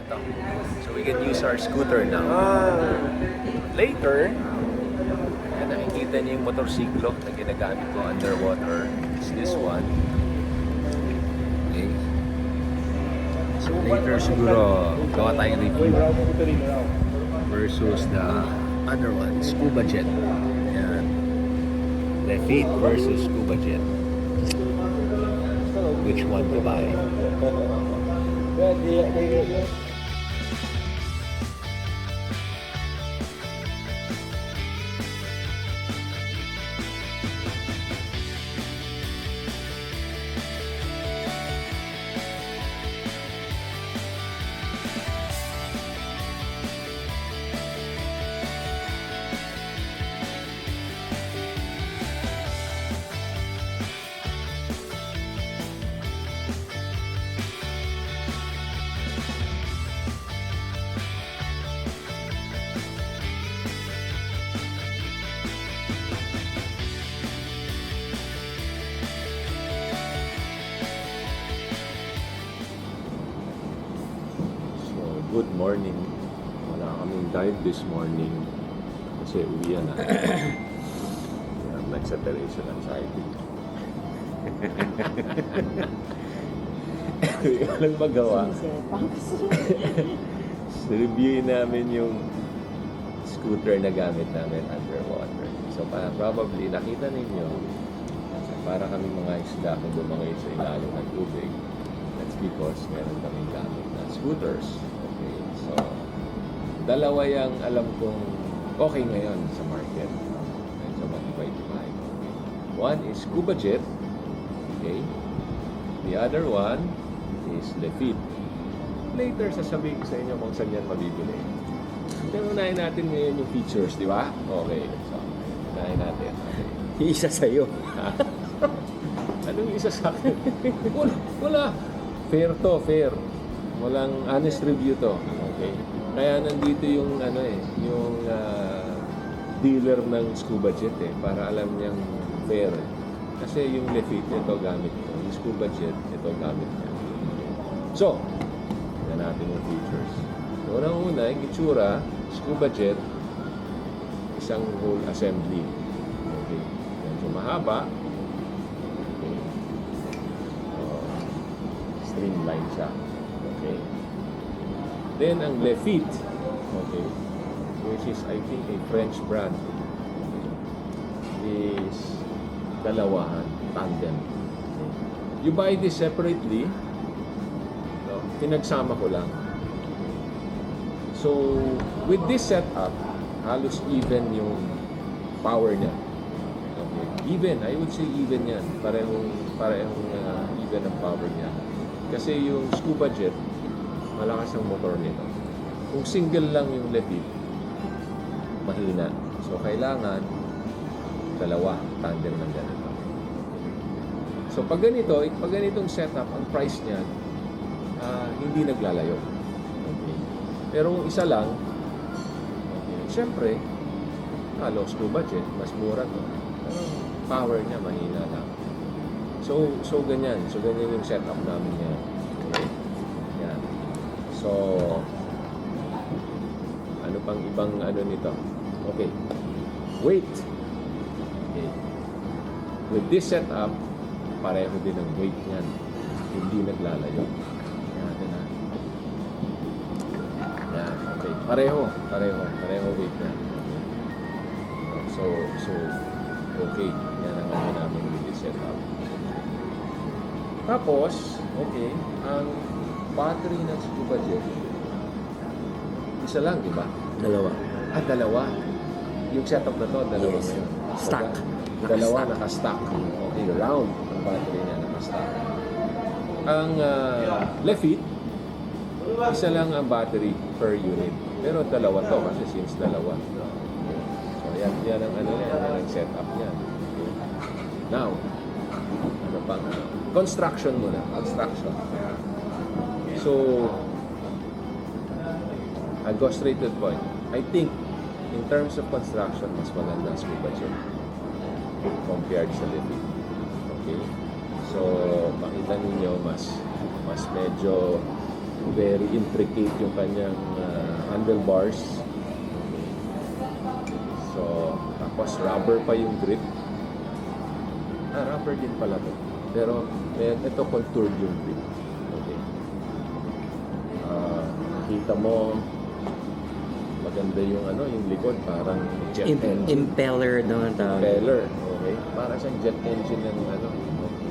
to. So we can use our scooter now. Later, nakikita niyo yung motorsiklo na ginagamit ko underwater. It's this one. Okay. So later siguro gawa tayong review versus the other one, Scubajet. Yan. Lefeet versus Scubajet. Which one to buy? Good morning. Wala kaming dive this morning kasi uwian na. Nag-separation anxiety. Walang magawa. So, reviewin namin yung scooter na gamit namin underwater. So, probably nakita ninyo para kami mga isda kung bumangay sa ilalim ng tubig. That's because meron kaming gamit na scooters. So, dalawa yung alam kong okay ngayon sa market. So, matibay-tibay. One is Scubajet. Okay. The other one is Lefeet. Later, sasabihin ko sa inyo kung saan yan mabibili. Pero unahin natin ngayon yung features, di ba? Okay. So, unahin natin. Isa sa'yo. Anong isa sa akin? Wala. Fair to, fair. Walang honest review to. Okay. Kaya nandito yung yung dealer ng Scubajet para alam niyang fair. Kasi yung Lefeet ito gamit ko, yung Scubajet ito gamit niya. So, tingnan natin yung features. So, unang-una, yung itsura, Scubajet, isang whole assembly. Okay. Medyo mahaba. Okay. So, streamline siya. Okay. Then, ang Lefeet, okay, which is, I think, a French brand, is dalawahan, tandem. Okay. You buy this separately, no? Pinagsama ko lang. So, with this setup, halos even yung power niya. Okay. Even, I would say even yan. Parehong even ang power niya. Kasi yung Scubajet, malakas ang motor nito. Kung single lang yung Lefeet, mahina. So, kailangan dalawa, tandem ng ganito. So, pag ganitong setup, ang price niya, hindi naglalayo. Okay. Pero kung isa lang, okay, syempre, Scubajet, mas mura to. Pero power niya, mahina lang. So ganyan. So, ganyan yung setup namin yan. Okay. Yan. So, ano pang ibang nito? Okay. Weight. Okay. With this setup, pareho din ang weight niyan. Hindi naglalayo. Yan. Yan. Okay. Pareho weight niya. So, okay. Yan ang namin with this setup. Tapos, okay, ang battery ng Scubajet, isa lang, di ba? Dalawa. Dalawa. Yung setup na to, dalawa Yes. ngayon. Stack. Dalawa naka-stack. Okay, round ang battery niya naka-stack. Ang Lefeet, isa lang ang battery per unit. Pero dalawa to kasi since dalawa. So, yan ang yan ang setup niya. Okay. Now, ano pang construction muna. Construction. So, I'll go straight to the point. I think, in terms of construction, mas maganda ang Scubajet compared sa Lefeet. Okay? So, makita ninyo, mas medyo Very intricate yung kanyang handlebars. So, tapos rubber pa yung grip. Rubber din pala to. Pero, ito contoured yung grip. Okay. Nakita mo, maganda yung yung likod, parang jet engine. Impeller naman tawag. Impeller, okay. Para siyang jet engine ng okay.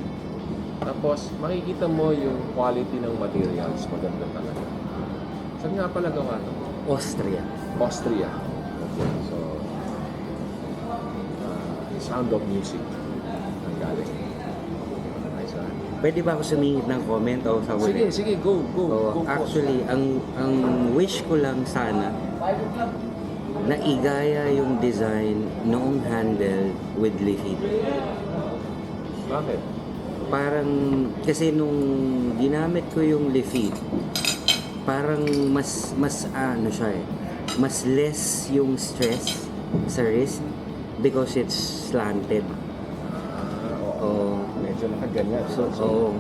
Tapos, makikita mo yung quality ng materials, maganda talaga. Saan nga pala gawa no? Austria. Austria. Okay, so, Sound of Music. Ang galing. Nice, Pwede ba ako sumingit ng comment o sa huli? Sige, go. Actually, ang wish ko lang sana na igaya yung design noong handle with Lefeet. Bakit? Parang, kasi nung ginamit ko yung Lefeet, parang mas siya mas less yung stress sa wrist because it's slanted. Oo. Medyo nakaganyan. So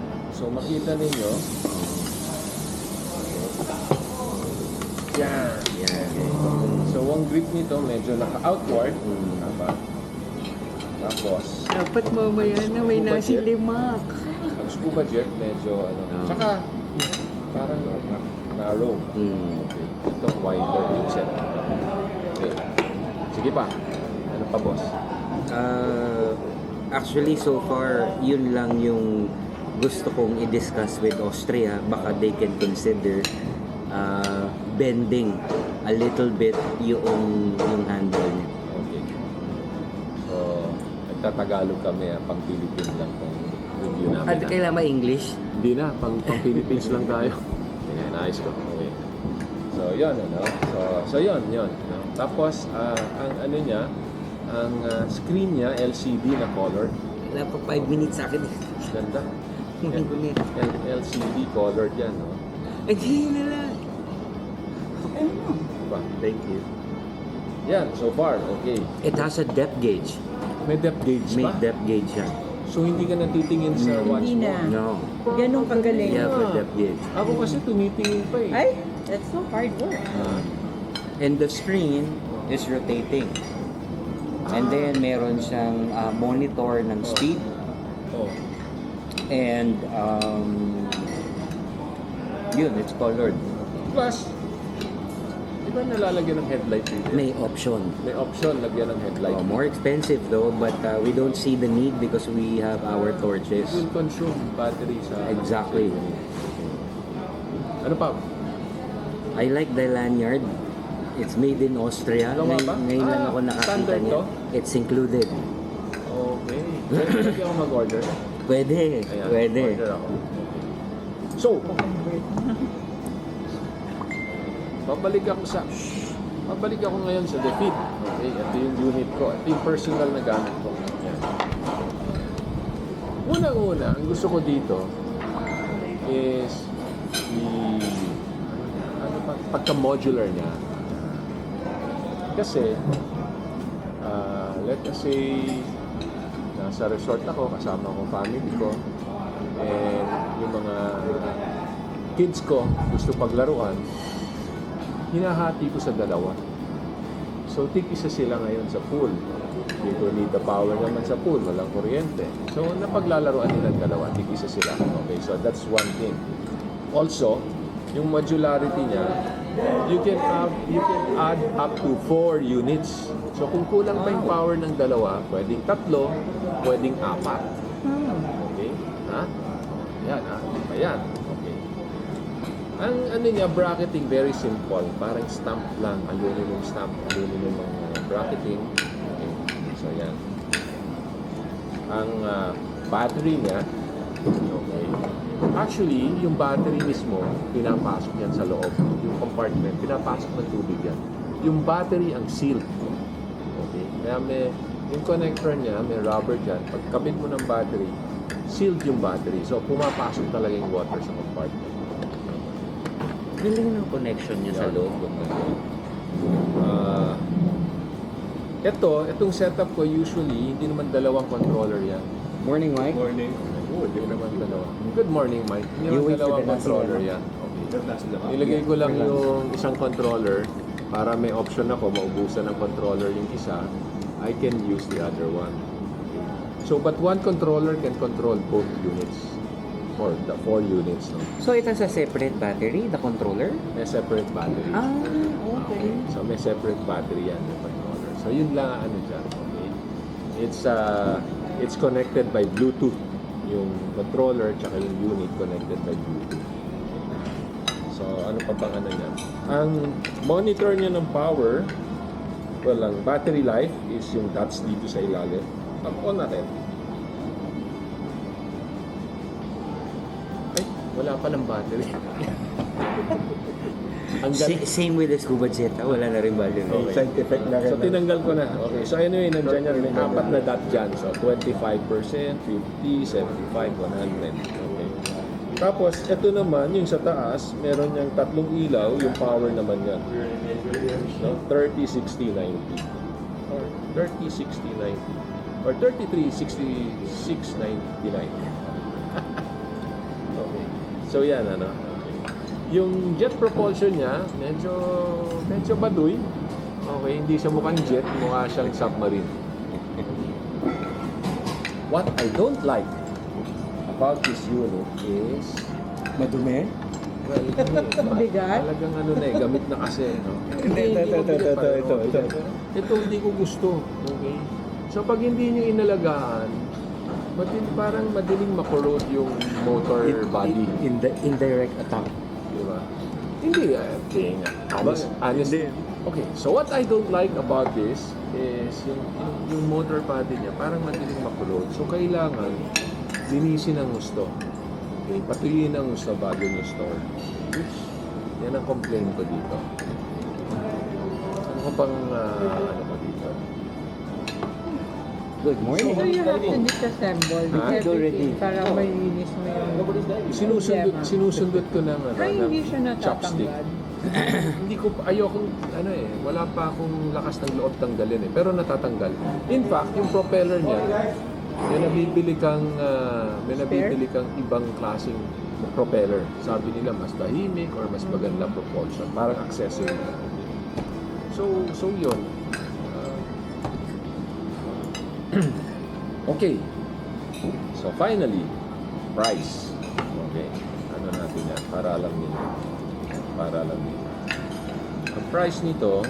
makita ninyo. Yan. So ang grip nito medyo naka-outward. Tama. Tapos Dapat mamaya na may nasilimak. ang Scubajet medyo tsaka parang narrow. Okay. Itong wider yung set. Okay. Sige pa. Ano pa, boss? Actually, so far, yun lang yung gusto kong i-discuss with Austria. Baka they can consider bending a little bit yung handle niya. Okay. So, nagtatagalog kami, pang Philippines lang tong review namin. At kailan ba English? Hindi na, pang Philippines lang tayo. Ayan, ayos ko. Okay. So, yun, So, yun. Tapos, ang niya, ang screen niya, LCD na color. Wala pa 5 minutes sa akin. Ganda. LCD colored yan, no? Hindi na lang. Diba? Thank you. Yan, so far, okay. It has a depth gauge. May depth gauge May pa? depth gauge yan. So, hindi ka natitingin sa watch Hindi mo? na. No. Ganun kagaling. Yeah, for depth gauge. Ako kasi tumitingin pa eh. Ay, that's so hard work. And the screen is rotating. And then meron siyang monitor ng speed Oh. and yun, it's colored. Plus, di ba nalalagyan ng headlight dito? May option. May option, lagyan ng headlight. More expensive though, but we don't see the need because we have our It torches. will consume battery sa... Exactly. Ano pa? I like the lanyard. It's made in Austria. Gawa ba? Ngayon lang ako nakakita standard niya. to? It's included. Okay. Pwede ako mag-order. Pwede. Ayan, Pwede. order ako. So, babalik ako ngayon sa Lefeet. Okay, ito yung unit ko. Ito yung personal na gamit ko. Yan. Unang-una, ang gusto ko dito is pagka-modular niya. Kasi, let us say, nasa resort ako, kasama ko family ko, and yung mga kids ko gusto paglaruan, hinahati ko sa dalawa. So, tig-isa sila ngayon sa pool. Dito need the power naman sa pool, walang kuryente. So, napaglalarawan nilang dalawa, tig-isa sila. Okay, so that's one thing. Also, yung modularity niya, you can add up to 4 units. So, kung kulang pa yung power ng dalawa, pwedeng 3, pwedeng 4. Okay? Ha? Yan, ha? Ayan. Okay. Ang niya, bracketing, very simple. Parang stamp lang. Aluminum stamp. Aluminum ang bracketing. Okay. So, yan. Ang battery niya, okay. Actually, yung battery mismo, pinapasok yan sa loob. Yung compartment, pinapasok ng tubig yan. Yung battery ang sealed. Okay? Kaya yung connector niya, may rubber dyan. Pag kabit mo ng battery, sealed yung battery. So, pumapasok talaga yung water sa compartment. Galing ng connection niya sa loob. Itong setup ko usually, hindi naman dalawang controller yan. Morning, Mike. Morning. Hindi naman dalawa. Good morning, Mike. Hindi You naman wait for dalawang the nasi, controller ano? yan. Okay. Ilagay ko lang yung isang controller para may option ako, maubusan ng controller yung isa, I can use the other one. So, but one controller can control both units or the 4 units. No? So ito sa separate battery, the controller? May separate battery. Ah, okay. So, may separate battery yan, yung controller. So, yun lang ano dyan. Okay? It's connected by Bluetooth. Yung controller tsaka yung unit connected by Bluetooth. So, ano pa bang ano niya? Ang monitor niya ng power, well, ang battery life is yung dots dito sa ilalim. On natin. Ay, wala pa ng battery. Ang Same with the Scubajet, wala na rin battery. Okay. Scientific na rin. So, tinanggal ko na. Okay. So, anyway, nandiyan yan. May 4 na dot dyan. So, 25%, 50, 75, 100. Okay. Tapos, ito naman, yung sa taas, meron niyang 3 ilaw. Yung power naman yan. No? 30, 60, 90. Or 30, 60, 90. Or 33, 66, 99. Okay. So, yan, ano. Yung jet propulsion niya, medyo baduy. Okay, hindi siya mukhang jet, mukha siyang submarine. What I don't like about this unit is, Madumi? well, Bigat? talagang ano na gamit na kasi. No? Ito. Ito hindi ko gusto. Okay? So pag hindi nyo inalagaan, parang madaling makorrode yung motor body. Indirect attack. Diba? Hindi, honest. Okay, so what I don't like about this is yung motor body niya parang madaling makulot. So kailangan linisin ang gusto. Okay, patuyin ang gusto bago nyo store. Yan ang complaint ko dito. Ano ko pang ano ko dito? Good morning. So you have to disassemble everything para malinis mo yung Sinusundot ko ng ano, Ay, hindi siya ng chopstick. natatanggal. Hindi ko ayokong ano wala pa akong lakas ng loob tanggalin pero natatanggal. In fact, yung propeller niya, may nabibili kang ibang klaseng propeller. Sabi nila mas tahimik or mas maganda propulsion, parang accessory. So yun. Okay. So finally, price. Okay. Ano natin yan para alam niyo. Ang price nito,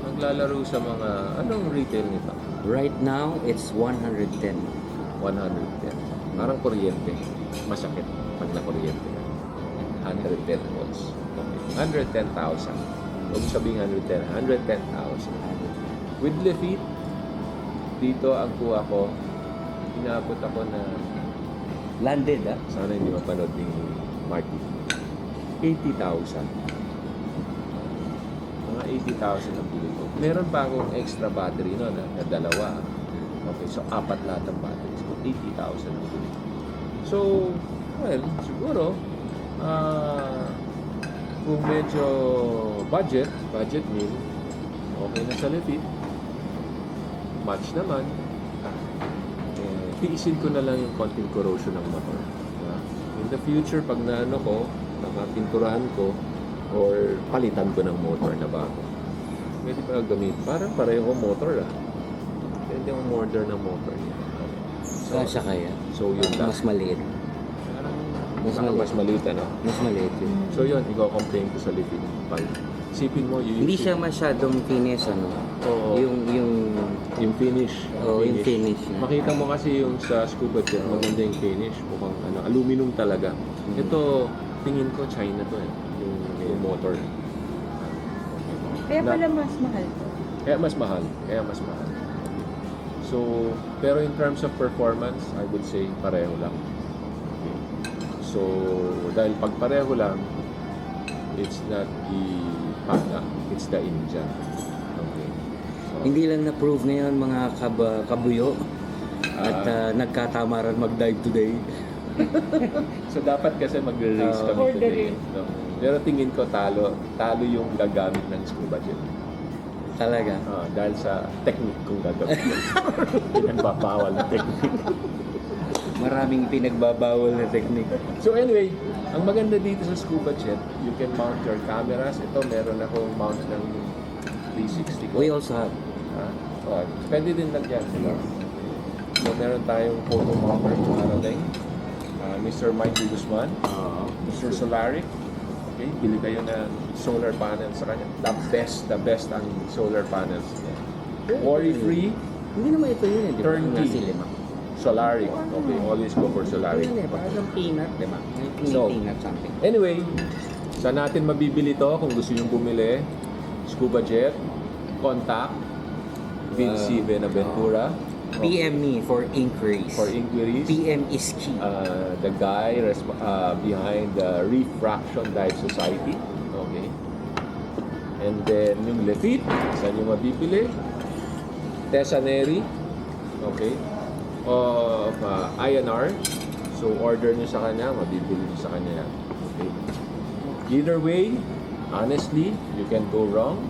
naglalaro sa mga, anong retail nito? Right now, it's 110. 110. Parang kuryente. Masakit pag na-kuryente. 110 volts. Okay. 110,000. Huwag sabihin 110. 110,000. With Lefeet, dito ang kuha ko, inaabot ako na, Landed, ah? sana hindi mapanood ni Marty, 80,000. Mga 80,000 ang bili ko. Meron pa akong extra battery no, na dalawa. Okay, so 4 lahat ng batteries ko. 80,000 ang bili ko. So, well, siguro, kung medyo budget meal, okay na sa Lefeet. Match naman. Tiisin ko na lang yung konting corrosion ng motor. In the future, pag naano ko, nakapinturahan ko, or palitan ko ng motor na bago. Pwede pa gamit. Parang pareho motor Pwede yung order ng motor niya. So, Kasya kaya? So yun lang. Mas maliit. Mas maliit ano? Mas maliit yun. So yun, i-complain ko sa Lefeet. Isipin mo, Hindi siya masyadong finish, ano? Oo. Yung finish. Oo, yung finish niya. Makita mo kasi yung sa Scubajet, maganda yung finish. Mukhang aluminum talaga. Ito, tingin ko China to yung motor. Kaya pala mas mahal to. Kaya mas mahal. So, pero in terms of performance, I would say pareho lang. Okay. So, dahil pag pareho lang, it's not the Pana, it's the Indian. Okay. So, Hindi lang na-prove ngayon mga kabuyo at nagkatamaran mag-dive today. So dapat kasi magre-race kami For the today. race. No? Pero tingin ko talo yung gagamit ng Scubajet. Talaga. Dahil sa technique kong gagawin. Pinagbabawal na technique. Maraming pinagbabawal na technique. So anyway, ang maganda dito sa Scubajet, you can mount your cameras. Ito, meron akong mount ng 360 ko. We also have. Pwede din lagyan. So meron tayong photo mounter parating. Mr. Mike Guzman, Mr. Solaric. Okay, bili kayo ng solar panels sa kanya. The best ang solar panels. Worry-free, Hindi naman ito yun, di ba? Turnkey. Nasi lima. Solaric. Okay, always go for Solaric. Yun, parang peanut, di ba? May So, peanut something. Anyway, saan natin mabibili to kung gusto nyo bumili? Scubajet, contact, Vinci Benaventura. PM me for inquiries. For inquiries. PM is key. The guy behind the Refraction Dive Society. Okay. And then yung Lefeet, saan nyo mabibili? Tesaneri. Okay. Of INR. So order nyo sa kanya, mabibili nyo sa kanya yan. Okay. Either way, honestly, you can go wrong.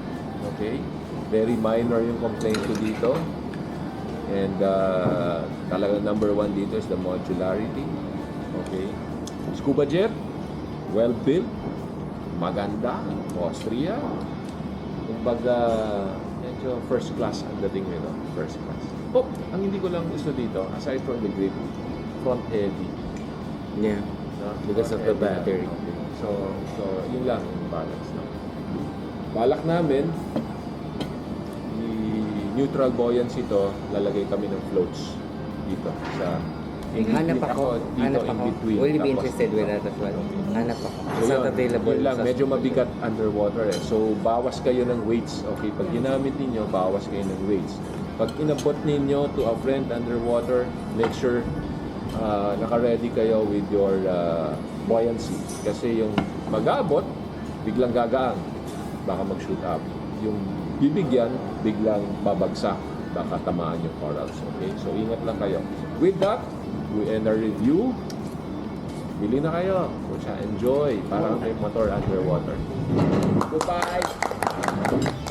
Okay. Very minor yung complaint ko dito. And talagang number one dito is the modularity. Okay. Scubajet, well built, maganda, Austria. Kumbaga, medyo first class ang dating nito. First class. Oh, ang hindi ko lang gusto dito, aside from the grip, front heavy. Yeah. No? Because of the Front heavy battery. lang. Okay. So yun lang yung balance. No? Balak namin, neutral buoyancy to, lalagay kami ng floats dito sa Hanap ako. dito in between. Will you be Tapos, interested with that as well? Hanap ako. So, It's not yun, available. yun lang, sa- medyo mabigat underwater eh. So, bawas kayo ng weights. Okay, pag ginamit ninyo, bawas kayo ng weights. Pag inabot ninyo to a friend underwater, make sure naka-ready kayo with your buoyancy. Kasi yung mag-aabot, biglang gagaang. Baka mag-shoot up. Yung bibigyan, biglang babagsak. Baka tamaan yung corals. Okay? So, ingat lang kayo. With that, we end our review. Bili na kayo. Enjoy. Parang may motor underwater. Goodbye!